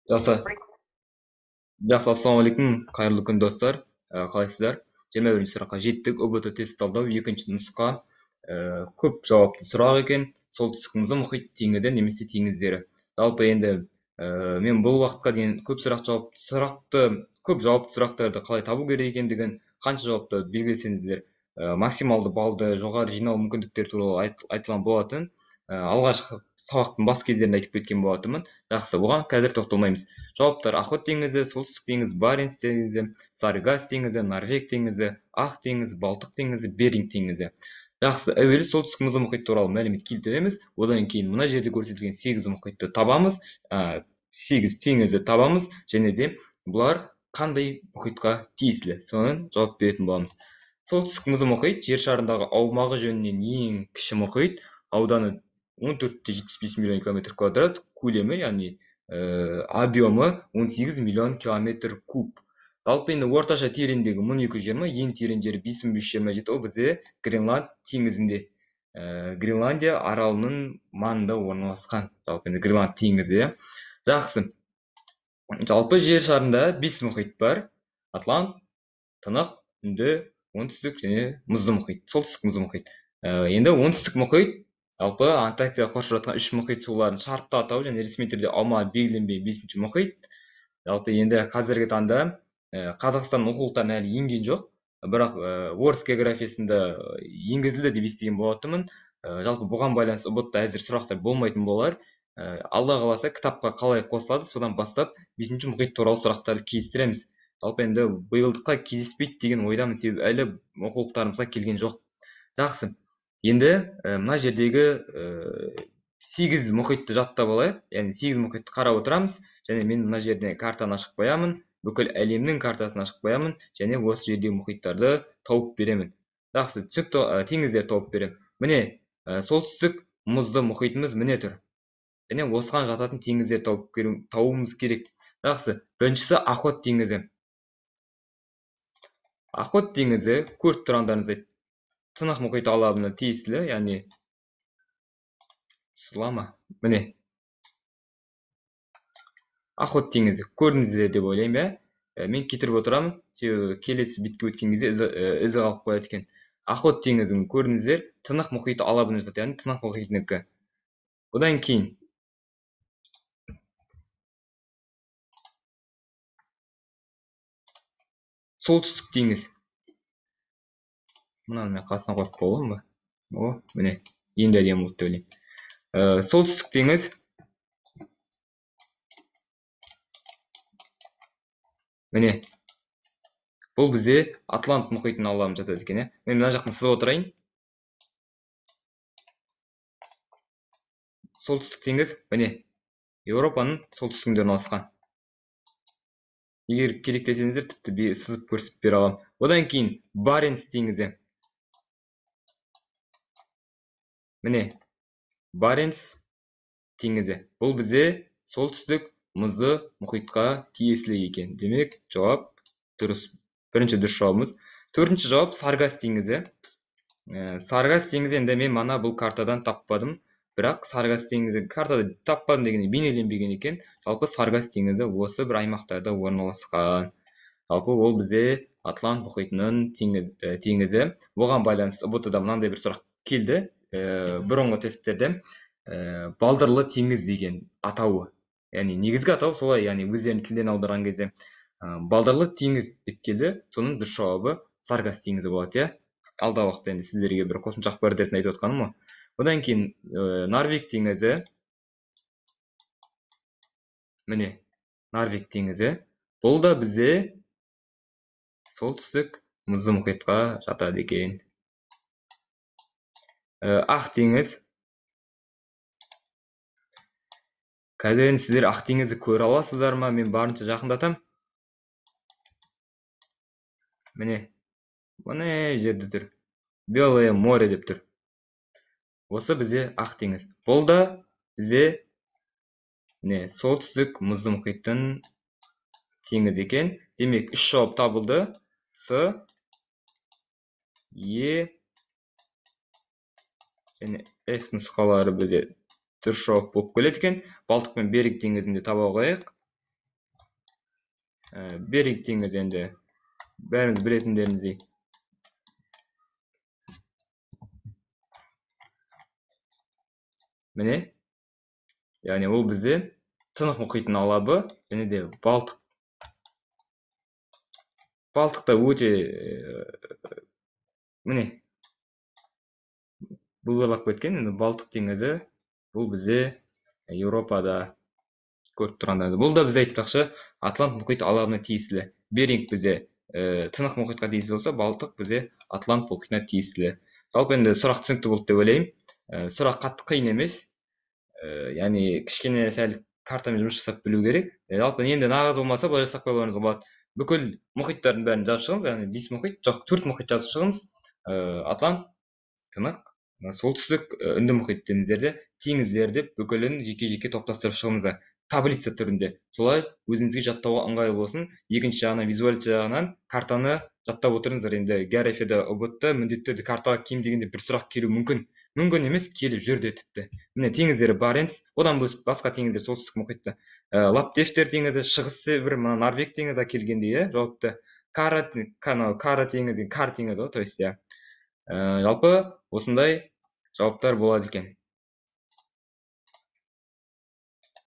Жақсы, жақсы, ассалаумағалейкум, қайырлы күн достар. Қалайсыздар? 21-ші сұраққа жеттік. ОБТ тест талдау екінші нұсқа. Көп жауапты сұрақ екен. Солтүстік мұхит теңізі немесе теңіздері. Жалпы енді мен бұл уақытқа дейін көп жауапты сұрақтарды қалай табу керек екендігін, қанша жауапты белгілесеңіздер, максималды балды жоғары жинау мүмкіндіктері туралы айтылған болатын. Алғашқы сабақтың бас кездерінде айтып кеткен болатынмын. Жақсы, бұған қазір тоқталмаймыз. Жауаптар: Охот теңізі, Солтүстік теңіз, Баренц теңізі, Сарыгаз теңізі, Норвег теңізі, Ақ теңіз, Балтық теңізі, Беринг теңізі. Жақсы, әуелі Солтүстік мұхит туралы мәлімет келтіреміз. Одан кейін мына жерде көрсетілген 8 мұхитты табамыз, 8 теңізді табамыз, және де бұлар қандай мұхитқа тиесілі, соны жауап беретін боламыз. Солтүстік мұхит жер шарындағы аумағы жөнінен ең кіші мұхит, ауданы 14,75 миллион километр квадрат, көлемі, яғни объемы 18 миллион километр куб. Жалпы енді орташа тереңдігі 1220, ең терең жері 5527, ол бізде Гренланд теңізінде. Гренландия аралының маңында орналасқан. Жалпы енді Гренланд теңізі. Жақсы. Жалпы жер шарында 5 мұхит бар: Атлант, Тынық, Үнді, оңтүстік және мұзды мұхит, солтүстік мұзды мұхит. Енді оңтүстік мұхит, жалпы Антарктика қоршап жатқан 3 мұхит суларын шартты атау және ресми түрде аумағы белгіленбеген 5-ші мұхит. Жалпы енді қазіргі таңда Қазақстан оқулықтарына әлі енген жоқ, бірақ орыс географиясында енгізілді деп естіген болатынмын. Жалпы бұған байланысты ұбт-та әзір сұрақтар болмайтын болар. Алла қаласа кітапқа қалай қосылады, содан бастап 5-ші мұхит туралы сұрақтарды кездестіреміз. Жалпы енді биылдыққа кездеспейді деген ойдамын, себебі әлі оқулықтарымызға келген жоқ. Жақсы. Енді мына жердегі 8 мұхитты жаттап алайық. Яғни 8 мұхитты қарап отырамыз, және мен мына жерден картаны ашып қоямын, бүкіл әлемнің картасын ашып қоямын, және осы жердегі мұхиттарды тауып беремін. Жақсы, теңіздер тауып беремін. Міне, солтүстік мұзды мұхитымыз міне тұр. Және осыған жататын теңіздер тауымыз керек. Жақсы, біріншісі Охот теңізі. Охот теңізі, көріп тұрғандарыңыздай, Тынық мұхиты алабына тиесілі, яғни міне Охот теңізі көрдіңіздер деп ойлаймын, мен кетіріп отырамын, себебі келесі бетке өткен кезде ізі қалып қояды екен. Охот теңізін көрдіңіздер, Тынық мұхиты алабына жатады, яғни Тынық мұхитынікі. Одан кейін солтүстік теңіз. Мынаны мен қасына қойып қоямын ба? Міне, енді әдемі болды деп ойлаймын. Солтүстік теңіз міне, бұл бізде Атлант мұхитының алабына жатады екен. Мен мына жақтан сызып отырайын. Солтүстік теңіз міне, Еуропаның солтүстігінде орналасқан. Егер керек десеңіздер, тіпті сызып көрсетіп бере аламын. Одан кейін Баренц теңізі. Міне, Баренц теңізі. Бұл бізде солтүстік мұзды мұхитқа тиесілі екен. Демек, жауап дұрыс. Бірінші дұрыс жауабымыз. Төртінші жауап Сарыгаз теңізі. Сарыгаз теңізі енді мен мана бұл картадан таппадым. Бірақ Сарыгаз теңізі картада таппадым дегенде бейнеленбеген екен. Жалпы Сарыгаз теңізі осы бір аймақтарда орналасқан. Жалпы ол бізде Атлант мұхитының теңізі. Оған байланысты ұбт-да мынандай бір сұрақ келді. Бұрынғы тесттерде балдырлы теңіз деген атауы. Яғни негізгі атау солай, яғни өздерінің тілден аударған кезде балдырлы теңіз деп келді. Соның дұрыс жауабы Сарыгаз теңізі болады, алдағы уақытта енді сіздерге бір қосымша ақпарат ретінде айтып отқаным ғой. Одан кейін Норвег теңізі. Міне, Норвег теңізі. Бұл да бізде солтүстік мұзды мұхитқа жатады екен. Ақ теңіз. Қазір енді сіздер Ақ теңізді көре аласыздар ма? Мен барынша жақындатам. Міне жерде тұр. Белое море деп тұр. Осы бізде Ақ теңіз. Бұл да бізде солтүстік мұзды мұхиттың теңізі екен. Демек, 3 жауап табылды. С, Е және F нұсқалары бізде дұрыс жауап болып келеді екен. Балтық пен Беринг теңізінде таба қояйық. Беринг теңізі енді бәріміз білетіндеріңіздей. Міне, яғни ол бізде Тынық мұхитының алабы, және де Балтықта өте міне бұлғайлап кеткен. Енді Балтық теңізі бұл бізде Еуропада көріп тұрғанда. Бұл да біз айтпақшы Атлант мұхит алабына тиесілі. Беринг бізде Тынық мұхитқа тиесілі болса, Балтық бізде Атлант мұхитына тиесілі. Жалпы енді сұрақ түсінікті болды деп ойлаймын. Сұрақ қатты қиын емес. Яғни кішкене сәл картамен жұмыс жасап білу керек. Жалпы енді нағыз болмаса былай жасап қоюларыңызға болады. Бүкіл мұхиттардың бәрін жазып шығыңыз, яғни 5 мұхит, жоқ 4 мұхит жазып шығыңыз. Атлант, Тынық, солтүстік, Үнді мұхит теңіздерді, теңіздерді бүкілін жеке-жеке топтастырып шығыңыздар. Таблица түрінде. Солай өзіңізге жаттауға ыңғайлы болсын. Екінші жағынан, визуализация жағынан картаны жаттап отырыңыздар. Енді географияда, ұбт-та міндетті түрде картаға кем дегенде бір сұрақ келуі мүмкін. Мүмкін емес, келіп жүрді тіпті. Міне теңіздері Баренц, одан басқа теңіздер солтүстік мұхитта. Лаптефтер теңізі, шығыс Сібір, мына Норвег теңізі келгенде, жауапты. Кара теңізі, то есть, жалпы осындай жауаптар болады екен.